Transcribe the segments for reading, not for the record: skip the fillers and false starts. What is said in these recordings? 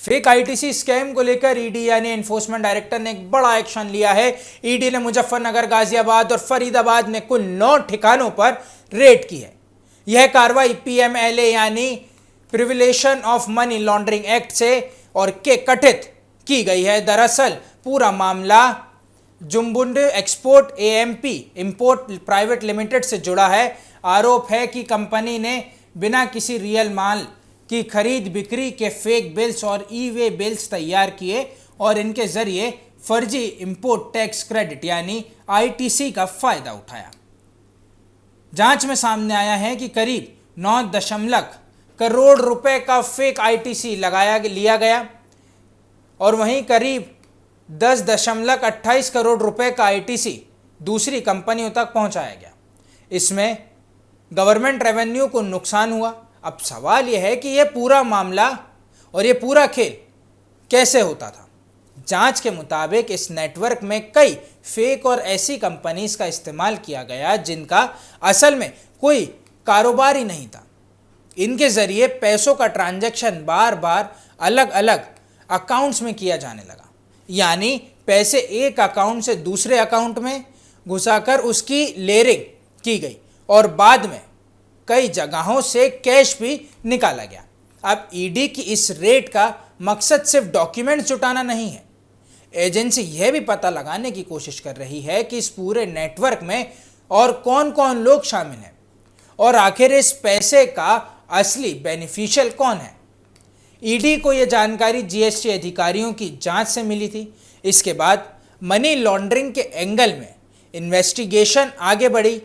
Fake ITC scam को लेकर ED यानी एनफोर्समेंट डायरेक्टर ने एक बड़ा एक्शन लिया है। ईडी ने मुजफ्फरनगर, गाजियाबाद और फरीदाबाद में कुल 9 ठिकानों पर रेड की है। यह कार्रवाई पीएमएलए यानी प्रिविलेशन ऑफ मनी लॉन्ड्रिंग एक्ट से और के कथित की गई है। दरअसल पूरा मामला जुम्बुंड export AMP import private limited से जुड़ा है। आरोप है कि कंपनी ने बिना किसी रियल माल की खरीद बिक्री के फेक बिल्स और ई-वे बिल्स तैयार किए और इनके जरिए फर्जी इंपोर्ट टैक्स क्रेडिट यानी आईटीसी का फायदा उठाया। जांच में सामने आया है कि करीब 9 करोड़ रुपए का फेक आईटीसी लिया गया और वहीं करीब 10.28 करोड़ रुपए का आईटीसी दूसरी कंपनियों तक पहुंचाया गया। इसमें गवर्नमेंट रेवेन्यू को नुकसान हुआ। अब सवाल यह है कि यह पूरा मामला और यह पूरा खेल कैसे होता था। जांच के मुताबिक इस नेटवर्क में कई फेक और ऐसी कंपनीज का इस्तेमाल किया गया जिनका असल में कोई कारोबार ही नहीं था। इनके जरिए पैसों का ट्रांजैक्शन बार बार अलग अलग अकाउंट्स में किया जाने लगा, यानी पैसे एक अकाउंट से दूसरे अकाउंट में घुसाकर उसकी लेयरिंग की गई और बाद में कई जगहों से कैश भी निकाला गया। अब ईडी की इस रेड का मकसद सिर्फ डॉक्यूमेंट्स जुटाना नहीं है। एजेंसी यह भी पता लगाने की कोशिश कर रही है कि इस पूरे नेटवर्क में और कौन कौन लोग शामिल हैं और आखिर इस पैसे का असली बेनिफिशियल कौन है। ईडी को यह जानकारी जीएसटी अधिकारियों की जांच से मिली थी। इसके बाद मनी लॉन्ड्रिंग के एंगल में इन्वेस्टिगेशन आगे बढ़ी,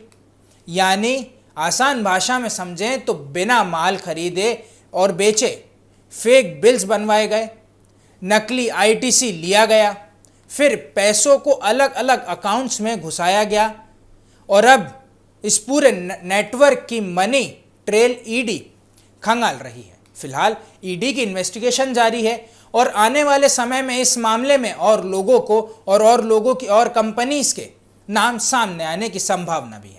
यानी आसान भाषा में समझें तो बिना माल खरीदे और बेचे फेक बिल्स बनवाए गए, नकली आईटीसी लिया गया, फिर पैसों को अलग अलग अकाउंट्स में घुसाया गया और अब इस पूरे नेटवर्क की मनी ट्रेल ईडी खंगाल रही है। फिलहाल ईडी की इन्वेस्टिगेशन जारी है और आने वाले समय में इस मामले में और लोगों की और कंपनीज के नाम सामने आने की संभावना भी है।